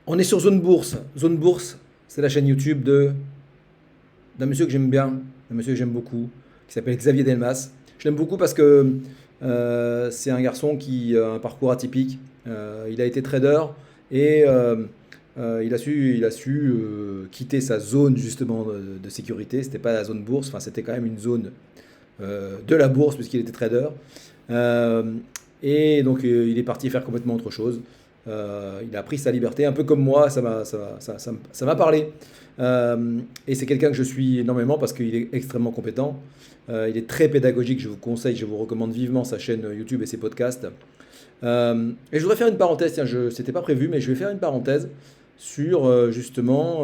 On est sur Zone Bourse. Zone Bourse, c'est la chaîne YouTube d'un monsieur que j'aime bien, d'un monsieur que j'aime beaucoup, qui s'appelle Xavier Delmas. Je l'aime beaucoup parce que c'est un garçon qui a un parcours atypique. Il a été trader et il a su quitter sa zone justement de sécurité. C'était pas la zone bourse, enfin c'était quand même une zone de la bourse puisqu'il était trader. Euh, et donc il est parti faire complètement autre chose. Il a pris sa liberté, un peu comme moi, ça m'a parlé. Et c'est quelqu'un que je suis énormément parce qu'il est extrêmement compétent. Il est très pédagogique, je vous conseille, je vous recommande vivement sa chaîne YouTube et ses podcasts. Et je voudrais faire une parenthèse, tiens, c'était pas prévu, mais je vais faire une parenthèse sur justement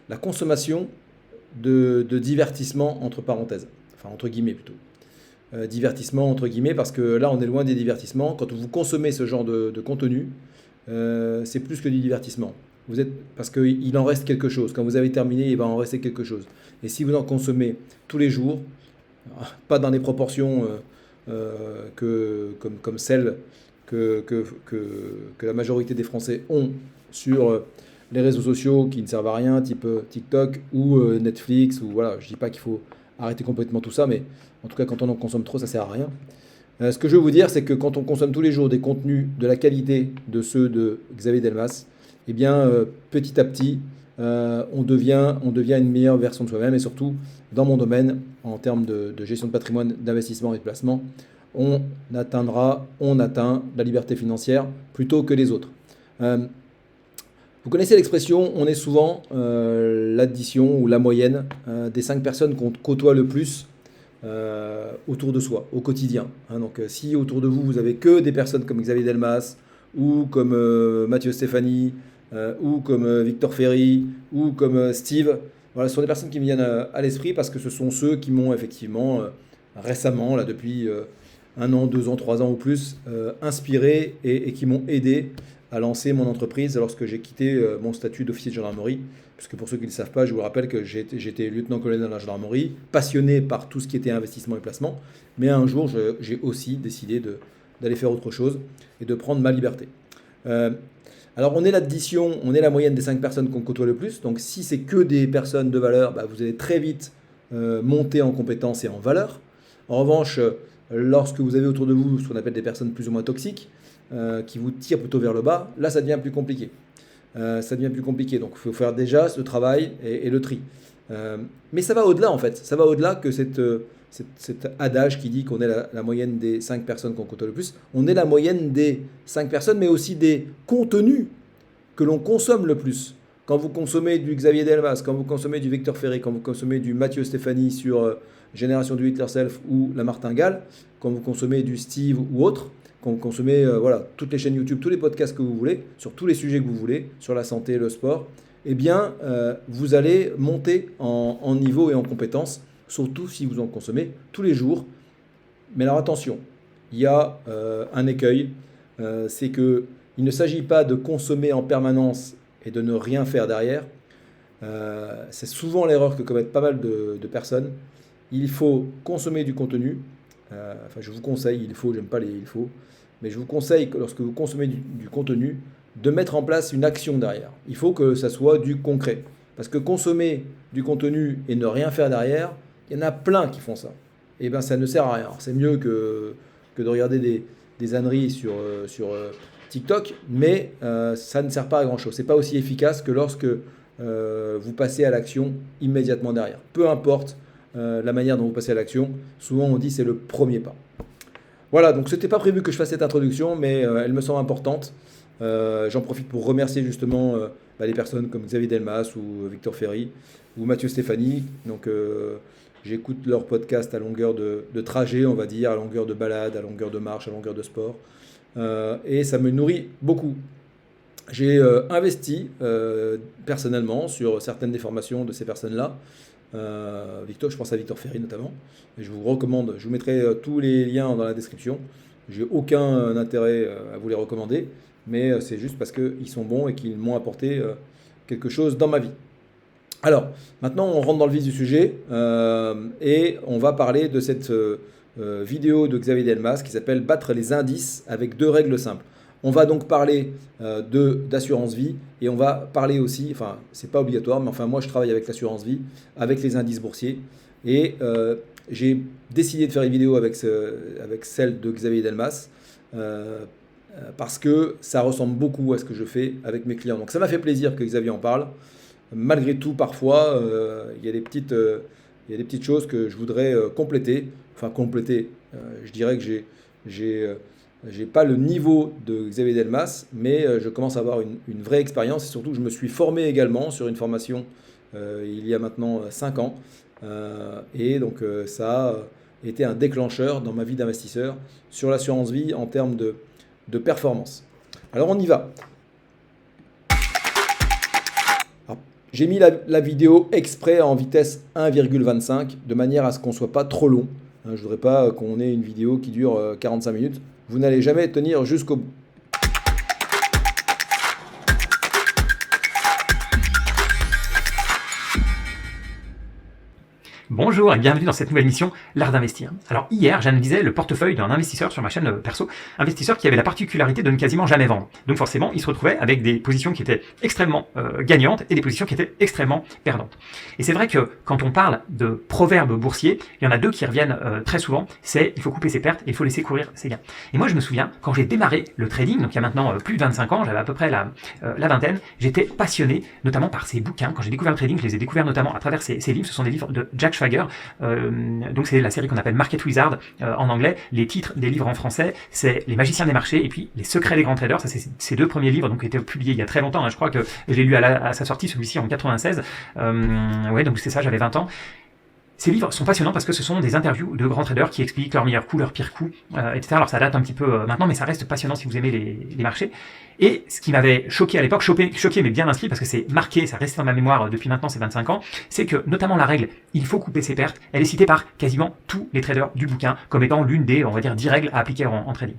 la consommation de divertissement entre parenthèses, enfin entre guillemets plutôt. Divertissement entre guillemets parce que là on est loin des divertissements. Quand vous consommez ce genre de contenu, c'est plus que du divertissement. Parce qu'il en reste quelque chose. Quand vous avez terminé, il va en rester quelque chose. Et si vous en consommez tous les jours, pas dans les proportions comme celles que la majorité des Français ont sur les réseaux sociaux qui ne servent à rien, type TikTok ou Netflix, ou voilà, je dis pas qu'il faut arrêter complètement tout ça, mais en tout cas quand on en consomme trop, ça sert à rien. Ce que je veux vous dire, c'est que quand on consomme tous les jours des contenus de la qualité de ceux de Xavier Delmas, eh bien, petit à petit, on devient une meilleure version de soi-même. Et surtout, dans mon domaine, en termes de gestion de patrimoine, d'investissement et de placement, on atteint la liberté financière plutôt que les autres. Euh, Vous connaissez l'expression, on est souvent l'addition ou la moyenne des 5 personnes qu'on côtoie le plus autour de soi, au quotidien. Hein. Donc si autour de vous, vous avez que des personnes comme Xavier Delmas, ou comme Mathieu Stéphanie, ou comme Victor Ferry, ou comme Steve, voilà, ce sont des personnes qui me viennent à l'esprit parce que ce sont ceux qui m'ont effectivement récemment, là depuis 1 an, 2 ans, 3 ans ou plus, inspiré et qui m'ont aidé à lancer mon entreprise lorsque j'ai quitté mon statut d'officier de gendarmerie. Puisque pour ceux qui ne le savent pas, je vous rappelle que j'étais lieutenant-colonel dans la gendarmerie, passionné par tout ce qui était investissement et placement. Mais un jour, j'ai aussi décidé d'aller faire autre chose et de prendre ma liberté. Euh, alors, on est l'addition, on est la moyenne des 5 personnes qu'on côtoie le plus. Donc, si c'est que des personnes de valeur, bah, vous allez très vite monter en compétences et en valeur. En revanche, lorsque vous avez autour de vous ce qu'on appelle des personnes plus ou moins toxiques, qui vous tirent plutôt vers le bas, là, ça devient plus compliqué. Ça devient plus compliqué. Donc il faut faire déjà ce travail et le tri. Mais ça va au-delà en fait. Ça va au-delà que cet adage qui dit qu'on est la moyenne des 5 personnes qu'on côtoie le plus. On est la moyenne des 5 personnes, mais aussi des contenus que l'on consomme le plus. Quand vous consommez du Xavier Delmas, quand vous consommez du Victor Ferry, quand vous consommez du Mathieu Stéphanie sur Génération du It Yourself ou la Martingale, quand vous consommez du Steve ou autre, quand vous consommez voilà, toutes les chaînes YouTube, tous les podcasts que vous voulez, sur tous les sujets que vous voulez, sur la santé, le sport, eh bien, vous allez monter en niveau et en compétences, surtout si vous en consommez tous les jours. Mais alors attention, il y a un écueil, c'est que il ne s'agit pas de consommer en permanence et de ne rien faire derrière. C'est souvent l'erreur que commettent pas mal de personnes. Il faut consommer du contenu. Enfin, je vous conseille, il faut, j'aime pas les il faut, mais je vous conseille que lorsque vous consommez du contenu, de mettre en place une action derrière. Il faut que ça soit du concret. Parce que consommer du contenu et ne rien faire derrière, il y en a plein qui font ça. Et bien ça ne sert à rien. C'est mieux que de regarder des âneries sur TikTok, mais ça ne sert pas à grand chose. C'est pas aussi efficace que lorsque vous passez à l'action immédiatement derrière. Peu importe la manière dont vous passez à l'action, souvent on dit c'est le premier pas. Voilà, donc c'était pas prévu que je fasse cette introduction, mais elle me semble importante. J'en profite pour remercier justement les personnes comme Xavier Delmas ou Victor Ferry ou Mathieu Stéphanie. Donc j'écoute leur podcast à longueur de trajet, on va dire, à longueur de balade, à longueur de marche, à longueur de sport. Et ça me nourrit beaucoup. J'ai investi personnellement sur certaines des formations de ces personnes-là. Victor, je pense à Victor Ferry notamment. Et je vous recommande, je vous mettrai tous les liens dans la description. J'ai aucun intérêt à vous les recommander, mais c'est juste parce qu'ils sont bons et qu'ils m'ont apporté quelque chose dans ma vie. Alors, maintenant on rentre dans le vif du sujet et on va parler de cette vidéo de Xavier Delmas qui s'appelle Battre les indices avec 2 règles simples. On va donc parler d'assurance vie et on va parler aussi, enfin c'est pas obligatoire, mais enfin moi je travaille avec l'assurance vie, avec les indices boursiers et j'ai décidé de faire une vidéo avec celle de Xavier Delmas parce que ça ressemble beaucoup à ce que je fais avec mes clients. Donc ça m'a fait plaisir que Xavier en parle. Malgré tout, parfois, il y a des petites choses que je voudrais compléter. Enfin, compléter. Je dirais que j'ai pas le niveau de Xavier Delmas, mais je commence à avoir une vraie expérience et surtout, je me suis formé également sur une formation il y a maintenant 5 ans. Et donc, ça a été un déclencheur dans ma vie d'investisseur sur l'assurance vie en termes de performance. Alors, on y va. J'ai mis la vidéo exprès en vitesse 1,25 de manière à ce qu'on ne soit pas trop long. Je ne voudrais pas qu'on ait une vidéo qui dure 45 minutes. Vous n'allez jamais tenir jusqu'au bout. Bonjour et bienvenue dans cette nouvelle émission, l'art d'investir. Alors hier, j'analysais le portefeuille d'un investisseur sur ma chaîne perso, investisseur qui avait la particularité de ne quasiment jamais vendre. Donc forcément, il se retrouvait avec des positions qui étaient extrêmement gagnantes et des positions qui étaient extrêmement perdantes. Et c'est vrai que quand on parle de proverbes boursiers, il y en a deux qui reviennent très souvent, c'est il faut couper ses pertes et il faut laisser courir ses gains. Et moi je me souviens, quand j'ai démarré le trading, donc il y a maintenant plus de 25 ans, j'avais à peu près la vingtaine, j'étais passionné notamment par ces bouquins. Quand j'ai découvert le trading, je les ai découverts notamment à travers ces livres, ce sont des livres de Jack Schwager. Donc c'est la série qu'on appelle Market Wizard en anglais. Les titres des livres en français, c'est Les Magiciens des marchés et puis Les Secrets des grands traders. Ça c'est ces deux premiers livres donc qui étaient publiés il y a très longtemps. Je crois que j'ai lu à sa sortie celui-ci en 96. Ouais, donc c'est ça, j'avais 20 ans. Ces livres sont passionnants parce que ce sont des interviews de grands traders qui expliquent leurs meilleurs coups, leurs pires coups, etc. Alors ça date un petit peu maintenant, mais ça reste passionnant si vous aimez les marchés. Et ce qui m'avait choqué à l'époque, choqué mais bien inscrit parce que c'est marqué, ça reste dans ma mémoire depuis maintenant ces 25 ans, c'est que notamment la règle « il faut couper ses pertes », elle est citée par quasiment tous les traders du bouquin comme étant l'une des, on va dire, 10 règles à appliquer en trading.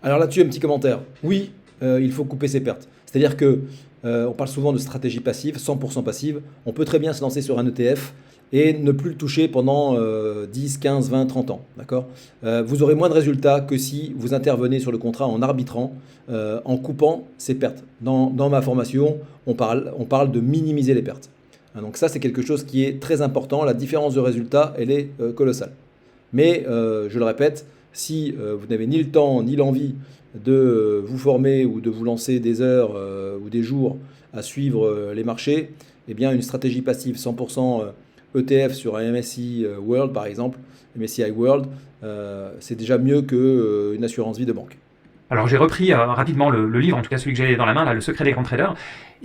Alors là-dessus, un petit commentaire. Oui, il faut couper ses pertes. C'est-à-dire que on parle souvent de stratégie passive, 100% passive. On peut très bien se lancer sur un ETF et ne plus le toucher pendant 10, 15, 20, 30 ans. D'accord ? Vous aurez moins de résultats que si vous intervenez sur le contrat en arbitrant, en coupant ses pertes. Dans ma formation, on parle de minimiser les pertes. Donc ça, c'est quelque chose qui est très important. La différence de résultat, elle est colossale. Mais, je le répète, si vous n'avez ni le temps ni l'envie de vous former ou de vous lancer des heures ou des jours à suivre les marchés, eh bien une stratégie passive 100% ETF sur un MSCI World par exemple, MSCI World, c'est déjà mieux qu'une assurance vie de banque. Alors j'ai repris rapidement le livre, en tout cas celui que j'ai dans la main, là, Le Secret des grands traders.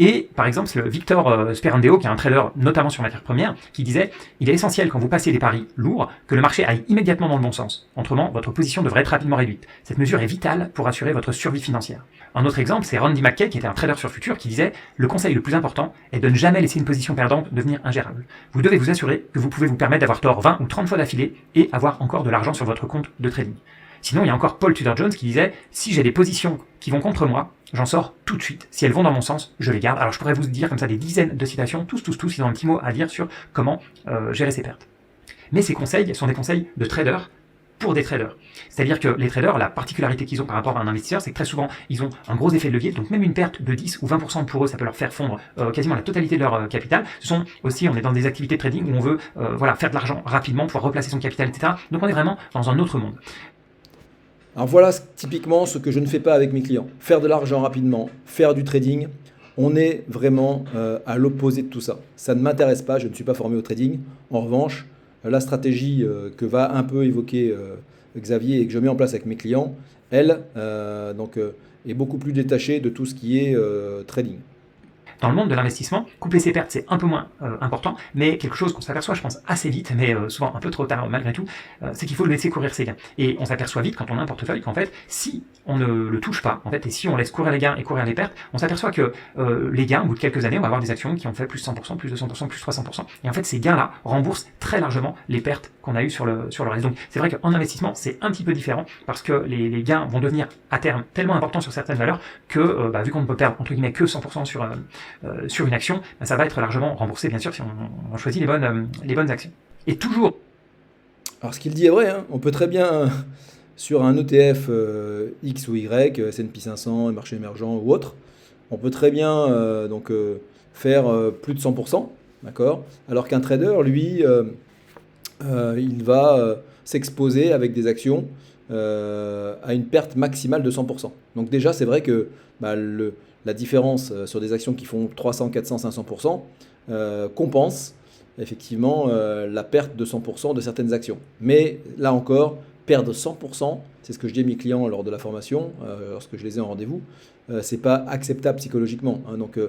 Et par exemple, c'est Victor Sperandeo, qui est un trader notamment sur matières premières, qui disait « Il est essentiel quand vous passez des paris lourds que le marché aille immédiatement dans le bon sens. Autrement, votre position devrait être rapidement réduite. Cette mesure est vitale pour assurer votre survie financière. » Un autre exemple, c'est Randy McKay, qui était un trader sur futur, qui disait « Le conseil le plus important est de ne jamais laisser une position perdante devenir ingérable. Vous devez vous assurer que vous pouvez vous permettre d'avoir tort 20 ou 30 fois d'affilée et avoir encore de l'argent sur votre compte de trading. » Sinon, il y a encore Paul Tudor Jones qui disait « Si j'ai des positions qui vont contre moi, j'en sors tout de suite. Si elles vont dans mon sens, je les garde. » Alors je pourrais vous dire comme ça des dizaines de citations, tous, ils ont un petit mot à dire sur comment gérer ses pertes. Mais ces conseils sont des conseils de traders pour des traders. C'est-à-dire que les traders, la particularité qu'ils ont par rapport à un investisseur, c'est que très souvent, ils ont un gros effet de levier, donc même une perte de 10 ou 20% pour eux, ça peut leur faire fondre quasiment la totalité de leur capital. Ce sont aussi, on est dans des activités de trading où on veut faire de l'argent rapidement, pouvoir replacer son capital, etc. Donc on est vraiment dans un autre monde. Alors voilà typiquement ce que je ne fais pas avec mes clients. Faire de l'argent rapidement, faire du trading, on est vraiment à l'opposé de tout ça. Ça ne m'intéresse pas, je ne suis pas formé au trading. En revanche, la stratégie que va un peu évoquer Xavier et que je mets en place avec mes clients, elle est beaucoup plus détachée de tout ce qui est trading. Dans le monde de l'investissement, couper ses pertes, c'est un peu moins important, mais quelque chose qu'on s'aperçoit, je pense, assez vite, mais souvent un peu trop tard malgré tout, c'est qu'il faut le laisser courir ses gains. Et on s'aperçoit vite, quand on a un portefeuille, qu'en fait, si on ne le touche pas, en fait, et si on laisse courir les gains et courir les pertes, on s'aperçoit que les gains, au bout de quelques années, on va avoir des actions qui ont fait plus 100%, plus 200%, plus 300%. Et en fait, ces gains-là remboursent très largement les pertes qu'on a eues sur le reste. Donc, c'est vrai qu'en investissement, c'est un petit peu différent, parce que les gains vont devenir, à terme, tellement importants sur certaines valeurs que, vu qu'on ne peut perdre, entre guillemets, que 100% sur une action, ça va être largement remboursé, bien sûr, si on choisit les bonnes actions. Et toujours... Alors ce qu'il dit est vrai, hein, on peut très bien sur un ETF X ou Y, S&P 500, marché émergent ou autre, on peut très bien faire plus de 100%, d'accord? Alors qu'un trader, lui, il va s'exposer avec des actions à une perte maximale de 100%. Donc déjà, c'est vrai que la différence sur des actions qui font 300, 400, 500% compense effectivement la perte de 100% de certaines actions. Mais là encore, perdre 100%, c'est ce que je dis à mes clients lors de la formation, lorsque je les ai en rendez-vous, c'est pas acceptable psychologiquement, hein. Donc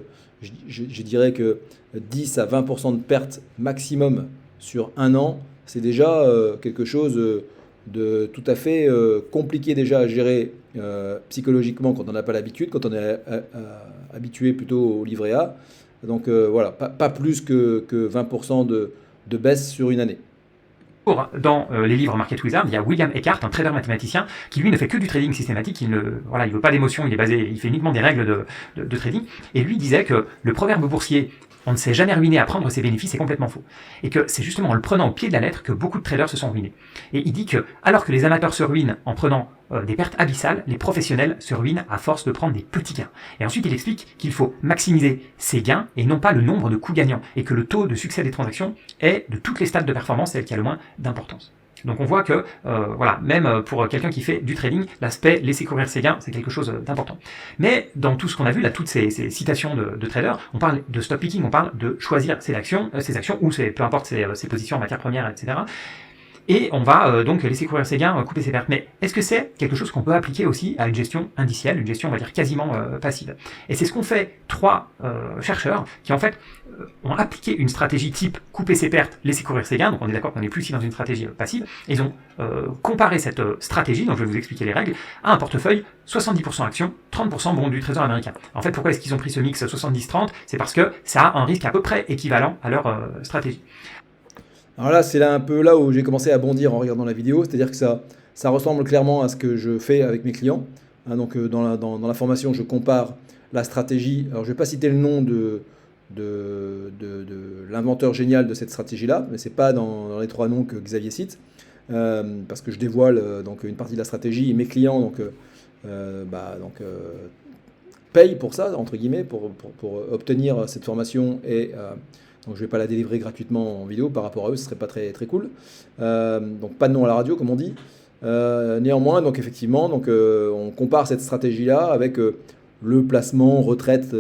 je dirais que 10 à 20% de perte maximum sur un an, c'est déjà quelque chose de tout à fait compliqué déjà à gérer psychologiquement quand on n'a pas l'habitude, quand on est habitué plutôt au livret A. Donc voilà, pas plus que 20% de baisse sur une année. Dans les livres Market Wizard, il y a William Eckhart, un trader mathématicien, qui lui ne fait que du trading systématique. Il veut pas d'émotion, il fait uniquement des règles de trading. Et lui disait que le proverbe boursier on ne s'est jamais ruiné à prendre ses bénéfices, c'est complètement faux. Et que c'est justement en le prenant au pied de la lettre que beaucoup de traders se sont ruinés. Et il dit que, alors que les amateurs se ruinent en prenant des pertes abyssales, les professionnels se ruinent à force de prendre des petits gains. Et ensuite, il explique qu'il faut maximiser ses gains et non pas le nombre de coups gagnants. Et que le taux de succès des transactions est, de toutes les stades de performance, celle qui a le moins d'importance. Donc on voit que, même pour quelqu'un qui fait du trading, l'aspect laisser courir ses gains, c'est quelque chose d'important. Mais dans tout ce qu'on a vu, là, toutes ces citations de traders, on parle de stop picking, on parle de choisir ses actions ou peu importe ses positions en matière première, etc. Et on va donc laisser courir ses gains, couper ses pertes. Mais est-ce que c'est quelque chose qu'on peut appliquer aussi à une gestion indicielle, une gestion, on va dire, quasiment passive? Et c'est ce qu'ont fait 3 chercheurs qui, en fait, ont appliqué une stratégie type couper ses pertes, laisser courir ses gains. Donc on est d'accord qu'on n'est plus ici dans une stratégie passive. Et ils ont comparé cette stratégie, donc je vais vous expliquer les règles, à un portefeuille 70% actions, 30% bons du trésor américain. En fait, pourquoi est-ce qu'ils ont pris ce mix 70-30? C'est parce que ça a un risque à peu près équivalent à leur stratégie. Alors là, c'est là un peu là où j'ai commencé à bondir en regardant la vidéo, c'est-à-dire que ça ressemble clairement à ce que je fais avec mes clients. Hein, donc dans la formation, je compare la stratégie. Alors je ne vais pas citer le nom de l'inventeur génial de cette stratégie-là, mais ce n'est pas dans les 3 noms que Xavier cite, parce que je dévoile donc une partie de la stratégie et mes clients payent pour ça, entre guillemets, pour obtenir cette formation et donc je ne vais pas la délivrer gratuitement en vidéo par rapport à eux, ce serait pas très, très cool. Donc pas de nom à la radio comme on dit. Néanmoins, donc effectivement, on compare cette stratégie-là avec le placement retraite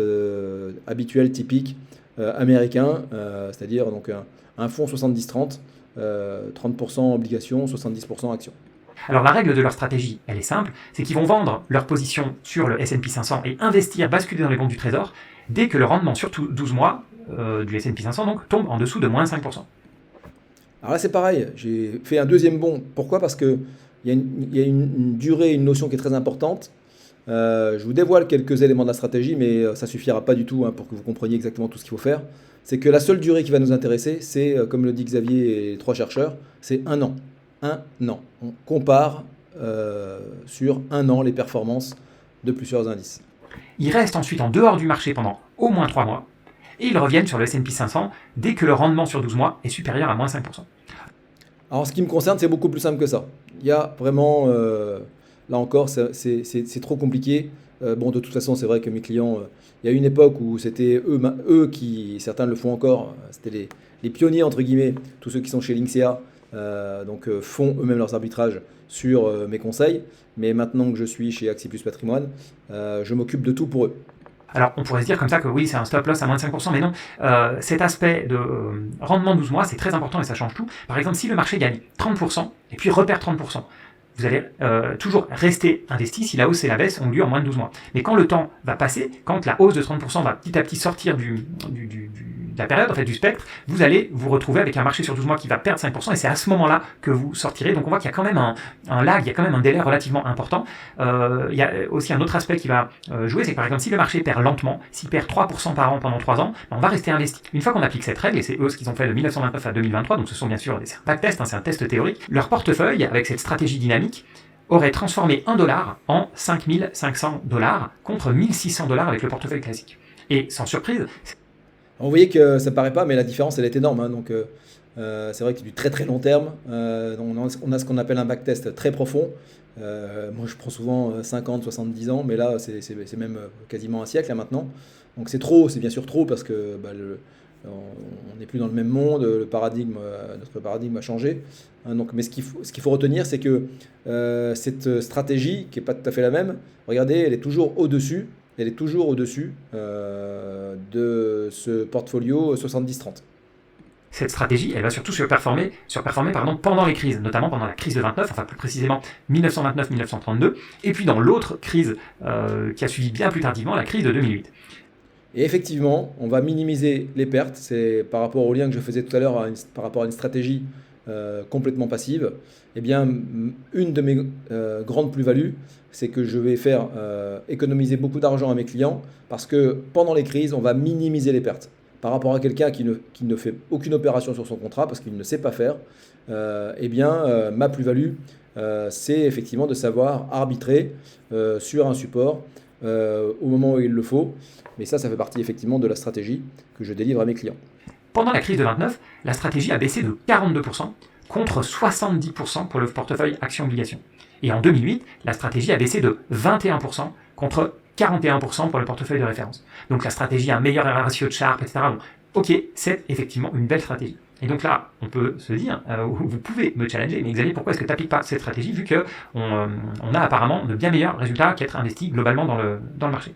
habituel typique américain, c'est-à-dire donc un fonds 70-30, 30% obligations, 70% actions. Alors la règle de leur stratégie, elle est simple, c'est qu'ils vont vendre leur position sur le S&P 500 et investir, basculer dans les bons du trésor, dès que le rendement sur 12 mois du S&P 500 donc, tombe en dessous de moins 5%. Alors là c'est pareil, j'ai fait un deuxième bond. Pourquoi? Parce qu'il y a une durée, une notion qui est très importante. Je vous dévoile quelques éléments de la stratégie, mais ça ne suffira pas du tout pour que vous compreniez exactement tout ce qu'il faut faire. C'est que la seule durée qui va nous intéresser, c'est, comme le dit Xavier et les 3 chercheurs, c'est 1 an. 1 an. On compare sur 1 an les performances de plusieurs indices. Ils restent ensuite en dehors du marché pendant au moins 3 mois, et ils reviennent sur le S&P 500 dès que le rendement sur 12 mois est supérieur à moins 5%. Alors en ce qui me concerne, c'est beaucoup plus simple que ça. Il y a vraiment... là encore, c'est trop compliqué. Bon, de toute façon, c'est vrai que mes clients, il y a une époque où c'était eux qui, certains le font encore, c'était les pionniers, entre guillemets, tous ceux qui sont chez Linksea, font eux-mêmes leurs arbitrages sur mes conseils. Mais maintenant que je suis chez Axipus Patrimoine, je m'occupe de tout pour eux. Alors, on pourrait se dire comme ça que oui, c'est un stop loss à moins de 5%, mais non. Cet aspect de rendement 12 mois, c'est très important et ça change tout. Par exemple, si le marché gagne 30% et puis repère 30%, vous allez toujours rester investi si la hausse et la baisse ont lieu en moins de 12 mois. Mais quand le temps va passer, quand la hausse de 30% va petit à petit sortir de la période, en fait, du spectre, vous allez vous retrouver avec un marché sur 12 mois qui va perdre 5%, et c'est à ce moment-là que vous sortirez. Donc on voit qu'il y a quand même un lag, il y a quand même un délai relativement important. Il y a aussi un autre aspect qui va jouer, c'est que par exemple, si le marché perd lentement, s'il perd 3% par an pendant 3 ans, on va rester investi. Une fois qu'on applique cette règle, et c'est eux ce qu'ils ont fait de 1929 à 2023, donc ce sont bien sûr des backtests, c'est un test théorique, leur portefeuille, avec cette stratégie dynamique, aurait transformé $1 en 5500 $ contre 1600 $ avec le portefeuille classique. Et sans surprise... Vous voyez que ça ne paraît pas, mais la différence, elle est énorme. Hein. Donc, c'est vrai que c'est du très très long terme. On a ce qu'on appelle un backtest très profond. Moi, je prends souvent 50, 70 ans, mais là, c'est même quasiment un siècle là, maintenant. Donc c'est trop, c'est bien sûr trop parce que on n'est plus dans le même monde, notre paradigme a changé. Hein, donc, mais ce qu'il faut retenir, c'est que cette stratégie, qui n'est pas tout à fait la même, regardez, elle est toujours au-dessus. Elle est toujours au-dessus de ce portfolio 70-30. Cette stratégie, elle va surtout surperformer pendant les crises, notamment pendant la crise de 29, enfin plus précisément 1929-1932, et puis dans l'autre crise qui a suivi bien plus tardivement, la crise de 2008. Et effectivement, on va minimiser les pertes. C'est par rapport au lien que je faisais tout à l'heure par rapport à une stratégie complètement passive. Eh bien, une de mes grandes plus-values, c'est que je vais faire économiser beaucoup d'argent à mes clients parce que pendant les crises, on va minimiser les pertes. Par rapport à quelqu'un qui ne fait aucune opération sur son contrat parce qu'il ne sait pas faire, ma plus-value, c'est effectivement de savoir arbitrer sur un support au moment où il le faut. Mais ça fait partie effectivement de la stratégie que je délivre à mes clients. Pendant la crise de 29, la stratégie a baissé de 42% contre 70% pour le portefeuille actions-obligations. Et en 2008, la stratégie a baissé de 21% contre 41% pour le portefeuille de référence. Donc la stratégie a un meilleur ratio de Sharpe, etc. Donc, ok, c'est effectivement une belle stratégie. Et donc là, on peut se dire, vous pouvez me challenger, mais Xavier, pourquoi est-ce que tu n'appliques pas cette stratégie vu qu'on a apparemment de bien meilleurs résultats qu'être investi globalement dans le marché?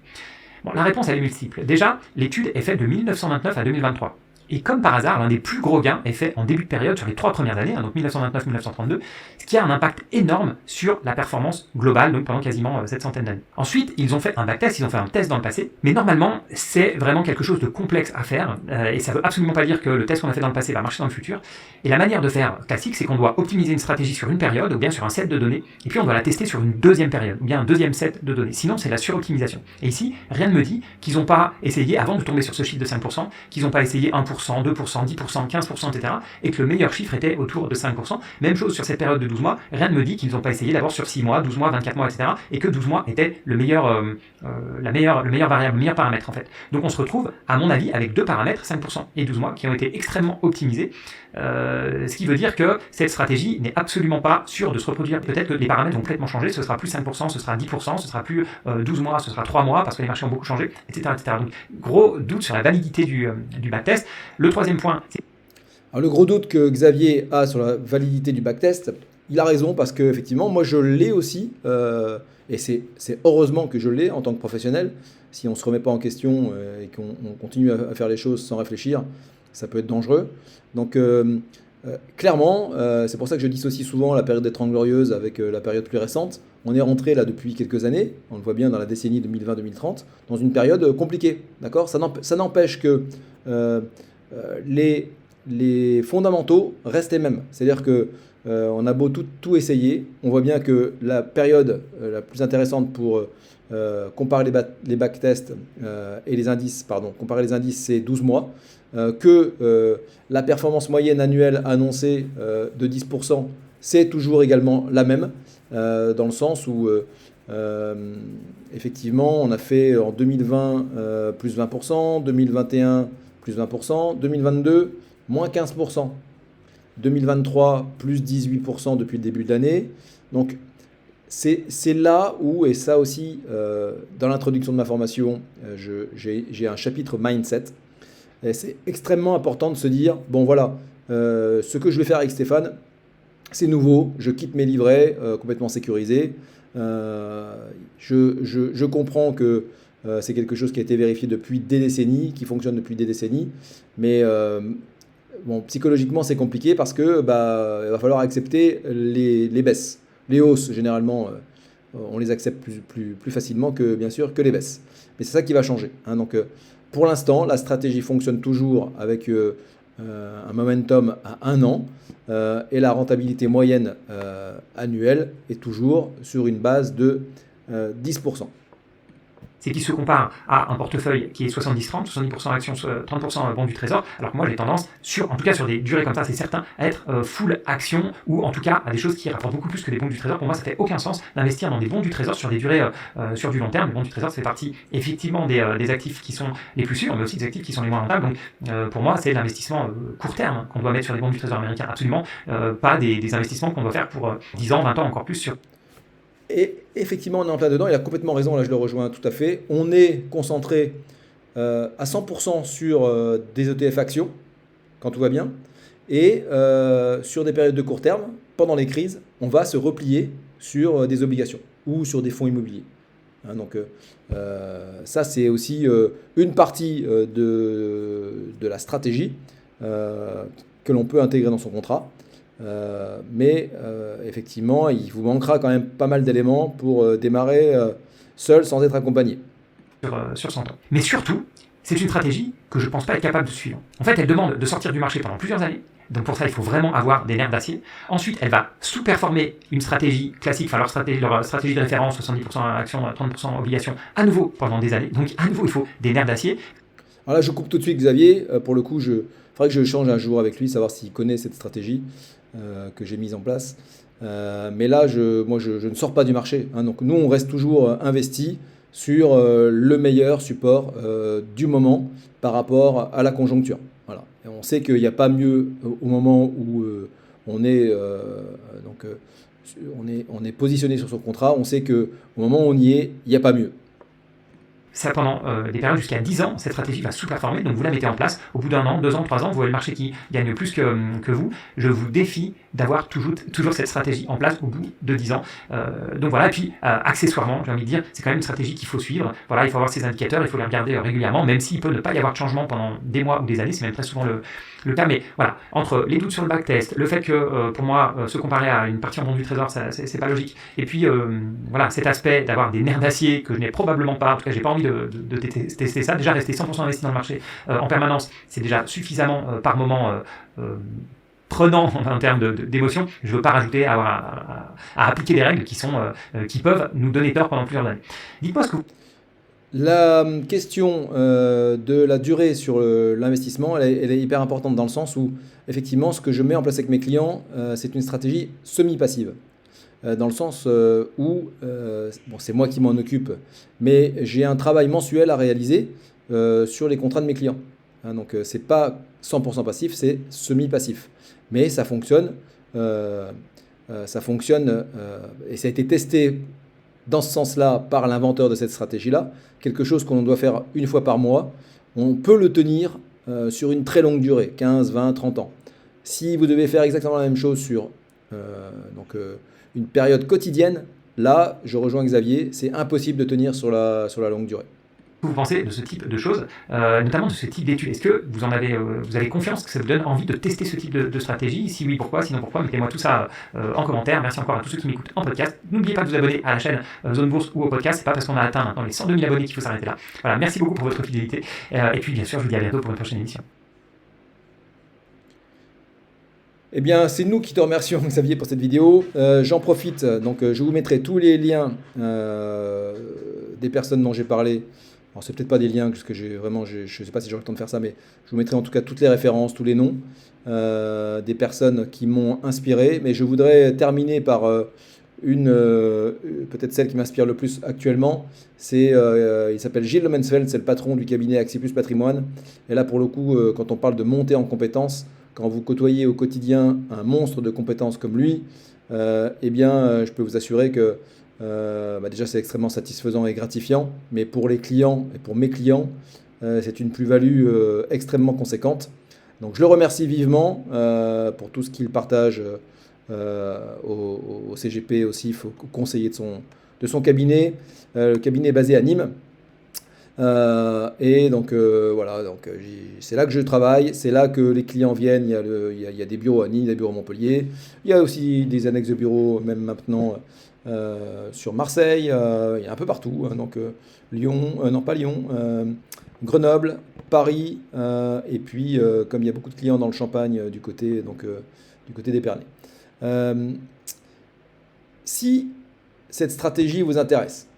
Bon, la réponse, elle est multiple. Déjà, l'étude est faite de 1929 à 2023. Et comme par hasard, l'un des plus gros gains est fait en début de période sur les 3 premières années, donc 1929-1932, ce qui a un impact énorme sur la performance globale, donc pendant quasiment cette centaine d'années. Ensuite, ils ont fait un backtest, ils ont fait un test dans le passé, mais normalement, c'est vraiment quelque chose de complexe à faire, et ça ne veut absolument pas dire que le test qu'on a fait dans le passé va marcher dans le futur. Et la manière de faire classique, c'est qu'on doit optimiser une stratégie sur une période, ou bien sur un set de données, et puis on doit la tester sur une deuxième période, ou bien un deuxième set de données. Sinon, c'est la suroptimisation. Et ici, rien ne me dit qu'ils n'ont pas essayé, avant de tomber sur ce chiffre de 5%, qu'ils n'ont pas essayé 1%, 2%, 10%, 15%, etc. et que le meilleur chiffre était autour de 5%. Même chose sur cette période de 12 mois, rien ne me dit qu'ils n'ont pas essayé d'abord sur 6 mois, 12 mois, 24 mois, etc. et que 12 mois était le meilleur variable, le meilleur paramètre en fait. Donc on se retrouve, à mon avis, avec deux paramètres, 5% et 12 mois, qui ont été extrêmement optimisés, ce qui veut dire que cette stratégie n'est absolument pas sûre de se reproduire. Peut-être que les paramètres vont complètement changer, ce sera plus 5%, ce sera 10%, ce sera plus 12 mois, ce sera 3 mois, parce que les marchés ont beaucoup changé, etc. Donc gros doute sur la validité du backtest. Le troisième point, c'est... Alors, le gros doute que Xavier a sur la validité du backtest, il a raison parce que effectivement, moi je l'ai aussi, et c'est heureusement que je l'ai en tant que professionnel. Si on ne se remet pas en question et qu'on continue à faire les choses sans réfléchir, ça peut être dangereux. Donc clairement, c'est pour ça que je dissocie souvent la période des 30 glorieuses avec la période plus récente. On est rentré là depuis quelques années, on le voit bien dans la décennie 2020-2030, dans une période compliquée. D'accord ? Ça n'empêche que les fondamentaux restent les mêmes. C'est-à-dire que on a beau tout essayer, on voit bien que la période la plus intéressante pour comparer les backtests et les indices, comparer les indices, c'est 12 mois, que la performance moyenne annuelle annoncée de 10%, c'est toujours également la même, dans le sens où effectivement on a fait en 2020 plus 20%, 2021 plus 20%, 2022 moins 15%, 2023 plus 18% depuis le début de l'année. Donc c'est là où, et ça aussi dans l'introduction de ma formation, j'ai un chapitre mindset. Et c'est extrêmement important de se dire, bon voilà, ce que je vais faire avec Stéphane, c'est nouveau, je quitte mes livrets complètement sécurisés. Je comprends que c'est quelque chose qui a été vérifié depuis des décennies, qui fonctionne depuis des décennies, mais psychologiquement c'est compliqué parce que il va falloir accepter les baisses. Les hausses, généralement, on les accepte plus facilement que, bien sûr, que les baisses. Mais c'est ça qui va changer. Hein. Donc, pour l'instant, la stratégie fonctionne toujours avec un momentum à 1 an et la rentabilité moyenne annuelle est toujours sur une base de 10%. C'est qu'il se compare à un portefeuille qui est 70-30, 70% actions, 30% bons du trésor, alors que moi j'ai tendance, en tout cas sur des durées comme ça, c'est certain, à être full action, ou en tout cas à des choses qui rapportent beaucoup plus que des bons du trésor. Pour moi, ça fait aucun sens d'investir dans des bons du trésor sur des durées, sur du long terme. Les bons du trésor, ça fait partie effectivement des actifs qui sont les plus sûrs, mais aussi des actifs qui sont les moins rentables. Donc pour moi, c'est l'investissement court terme qu'on doit mettre sur des bons du trésor américains, absolument pas des investissements qu'on doit faire pour 10 ans, 20 ans, encore plus sur... Et effectivement, on est en plein dedans. Il a complètement raison, là je le rejoins tout à fait. On est concentré à 100% sur des ETF actions, quand tout va bien. Et sur des périodes de court terme, pendant les crises, on va se replier sur des obligations ou sur des fonds immobiliers. Hein, donc ça, c'est aussi une partie de la stratégie que l'on peut intégrer dans son contrat. Mais effectivement, il vous manquera quand même pas mal d'éléments pour démarrer seul sans être accompagné. Sur 100 ans. Mais surtout, c'est une stratégie que je ne pense pas être capable de suivre. En fait, elle demande de sortir du marché pendant plusieurs années. Donc pour ça, il faut vraiment avoir des nerfs d'acier. Ensuite, elle va sous-performer une stratégie classique, enfin leur stratégie de référence, 70% actions, 30% obligations, à nouveau pendant des années. Donc à nouveau, il faut des nerfs d'acier. Alors là, je coupe tout de suite Xavier. Pour le coup, il faudrait que je change un jour avec lui, savoir s'il connaît cette stratégie que j'ai mise en place. Mais là, moi, je ne sors pas du marché. Hein. Donc nous, on reste toujours investi sur le meilleur support du moment par rapport à la conjoncture. Voilà. Et on sait qu'il n'y a pas mieux au moment où on est, on est positionné sur son contrat. On sait qu'au moment où on y est, il n'y a pas mieux. Ça, pendant des périodes jusqu'à 10 ans, cette stratégie va sous-performer, donc vous la mettez en place. Au bout d'un an, 2 ans, 3 ans, vous voyez le marché qui gagne plus que vous. Je vous défie d'avoir toujours cette stratégie en place au bout de 10 ans. Donc voilà, et puis accessoirement, j'ai envie de dire, c'est quand même une stratégie qu'il faut suivre. Voilà, il faut avoir ces indicateurs, il faut les regarder régulièrement, même s'il peut ne pas y avoir de changement pendant des mois ou des années, c'est même très souvent le cas. Mais voilà, entre les doutes sur le backtest, le fait que pour moi, se comparer à une partie en bon du trésor, c'est pas logique. Et puis voilà, cet aspect d'avoir des nerfs d'acier que je n'ai probablement pas, en tout cas, j'ai pas envie de tester ça. Déjà, rester 100% investi dans le marché en permanence, c'est déjà suffisamment par moment prenant en termes d'émotion. Je ne veux pas rajouter à appliquer des règles qui peuvent nous donner peur pendant plusieurs années. Dites-moi ce que vous... La question de la durée sur l'investissement, elle est hyper importante dans le sens où, effectivement, ce que je mets en place avec mes clients, c'est une stratégie semi-passive. Dans le sens où, bon, c'est moi qui m'en occupe, mais j'ai un travail mensuel à réaliser sur les contrats de mes clients. Hein, donc, c'est pas 100% passif, c'est semi-passif. Mais ça fonctionne, et ça a été testé dans ce sens-là par l'inventeur de cette stratégie-là. Quelque chose qu'on doit faire une fois par mois, on peut le tenir sur une très longue durée, 15, 20, 30 ans. Si vous devez faire exactement la même chose sur une période quotidienne, là, je rejoins Xavier, c'est impossible de tenir sur la longue durée. Vous pensez de ce type de choses, notamment de ce type d'études? Est-ce que vous avez confiance que ça vous donne envie de tester ce type de stratégie? Si oui, pourquoi? Sinon, pourquoi? Mettez-moi tout ça en commentaire. Merci encore à tous ceux qui m'écoutent en podcast. N'oubliez pas de vous abonner à la chaîne Zone Bourse ou au podcast. C'est pas parce qu'on a atteint maintenant les 102 000 abonnés qu'il faut s'arrêter là. Voilà, merci beaucoup pour votre fidélité. Et puis, bien sûr, je vous dis à bientôt pour une prochaine émission. Eh bien, c'est nous qui te remercions, Xavier, pour cette vidéo. J'en profite, donc je vous mettrai tous les liens des personnes dont j'ai parlé. Alors, c'est peut-être pas des liens, parce que je ne sais pas si j'aurai le temps de faire ça, mais je vous mettrai en tout cas toutes les références, tous les noms des personnes qui m'ont inspiré. Mais je voudrais terminer par peut-être celle qui m'inspire le plus actuellement. Il s'appelle Gilles Lomensfeld, c'est le patron du cabinet Axi Plus Patrimoine. Et là, pour le coup, quand on parle de monter en compétences, quand vous côtoyez au quotidien un monstre de compétences comme lui, eh bien, je peux vous assurer que déjà c'est extrêmement satisfaisant et gratifiant, mais pour les clients et pour mes clients, c'est une plus-value extrêmement conséquente. Donc je le remercie vivement pour tout ce qu'il partage au CGP aussi, au conseiller de son cabinet. Le cabinet est basé à Nîmes. Et donc voilà, c'est là que je travaille, c'est là que les clients viennent. Il y a des bureaux à Nîmes, des bureaux à Montpellier. Il y a aussi des annexes de bureaux, même maintenant sur Marseille. Il y a un peu partout. Hein, donc Lyon, non pas Lyon, Grenoble, Paris, et puis comme il y a beaucoup de clients dans le Champagne du côté d'Épernay. Si cette stratégie vous intéresse,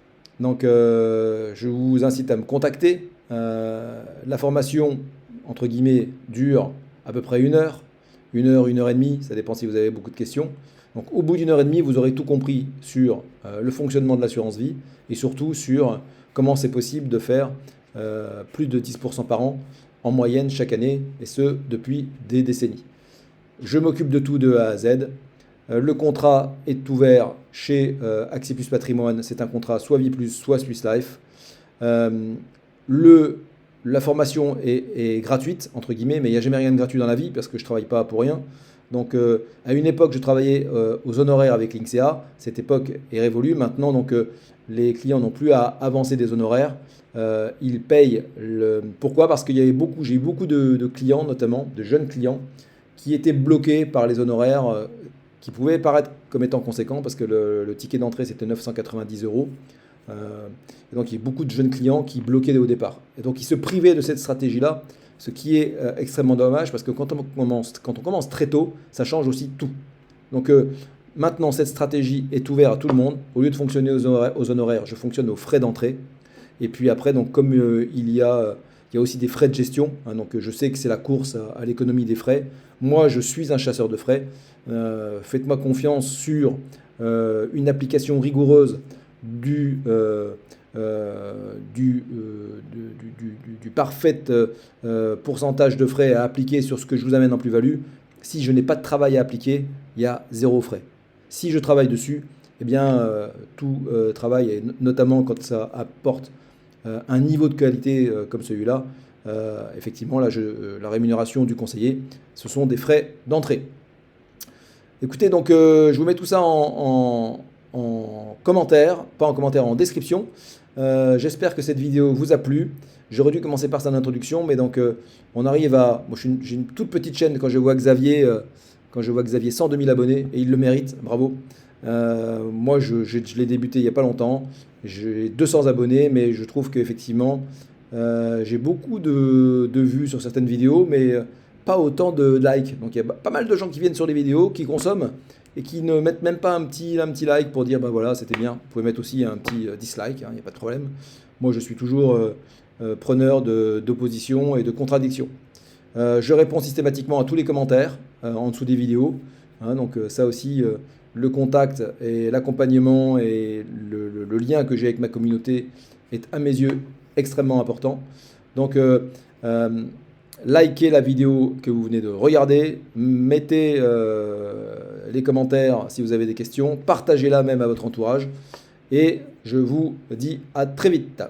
donc je vous incite à me contacter. La formation, entre guillemets, dure à peu près 1 heure, 1 heure et demie, ça dépend si vous avez beaucoup de questions. Donc au bout d'1 heure et demie, vous aurez tout compris sur le fonctionnement de l'assurance vie et surtout sur comment c'est possible de faire plus de 10% par an en moyenne chaque année, et ce depuis des décennies. Je m'occupe de tout de A à Z. Le contrat est ouvert chez Axiplus Patrimoine. C'est un contrat soit Vie Plus, soit Swiss Life. La formation est gratuite, entre guillemets, mais il n'y a jamais rien de gratuit dans la vie parce que je ne travaille pas pour rien. Donc, à une époque, je travaillais aux honoraires avec Linksea. Cette époque est révolue. Maintenant, donc, les clients n'ont plus à avancer des honoraires. Ils payent. Pourquoi? Parce qu'il y avait j'ai eu beaucoup de clients, notamment de jeunes clients, qui étaient bloqués par les honoraires qui pouvaient paraître comme étant conséquents parce que le ticket d'entrée, c'était 990 euros. Et donc, il y a beaucoup de jeunes clients qui bloquaient dès au départ. Et donc, ils se privaient de cette stratégie-là, ce qui est extrêmement dommage parce que quand on commence très tôt, ça change aussi tout. Donc, maintenant, cette stratégie est ouverte à tout le monde. Au lieu de fonctionner aux honoraires, je fonctionne aux frais d'entrée. Et puis après, donc, comme il y a aussi des frais de gestion, hein, donc je sais que c'est la course à l'économie des frais. Moi, je suis un chasseur de frais. Faites-moi confiance sur une application rigoureuse du parfait pourcentage de frais à appliquer sur ce que je vous amène en plus-value. Si je n'ai pas de travail à appliquer, il y a 0 frais. Si je travaille dessus, eh bien, tout travail, et notamment quand ça apporte un niveau de qualité comme celui-là, effectivement, là, la rémunération du conseiller, ce sont des frais d'entrée. Écoutez, donc, je vous mets tout ça en commentaire, pas en commentaire, en description. J'espère que cette vidéo vous a plu. J'aurais dû commencer par ça en introduction, mais donc on arrive à... Moi, j'ai une toute petite chaîne quand je vois Xavier 102 000 abonnés, et il le mérite, bravo. Moi, je l'ai débuté il n'y a pas longtemps. J'ai 200 abonnés, mais je trouve qu'effectivement, j'ai beaucoup de vues sur certaines vidéos, mais pas autant de likes. Donc il y a pas mal de gens qui viennent sur les vidéos, qui consomment, et qui ne mettent même pas un petit like pour dire, bah voilà, c'était bien. Vous pouvez mettre aussi un petit dislike, il n'y a pas de problème. Moi, je suis toujours preneur d'opposition et de contradiction. Je réponds systématiquement à tous les commentaires en dessous des vidéos. Hein, donc ça aussi, le contact et l'accompagnement et le lien que j'ai avec ma communauté est à mes yeux extrêmement important. Donc likez la vidéo que vous venez de regarder, mettez les commentaires si vous avez des questions, partagez-la même à votre entourage et je vous dis à très vite.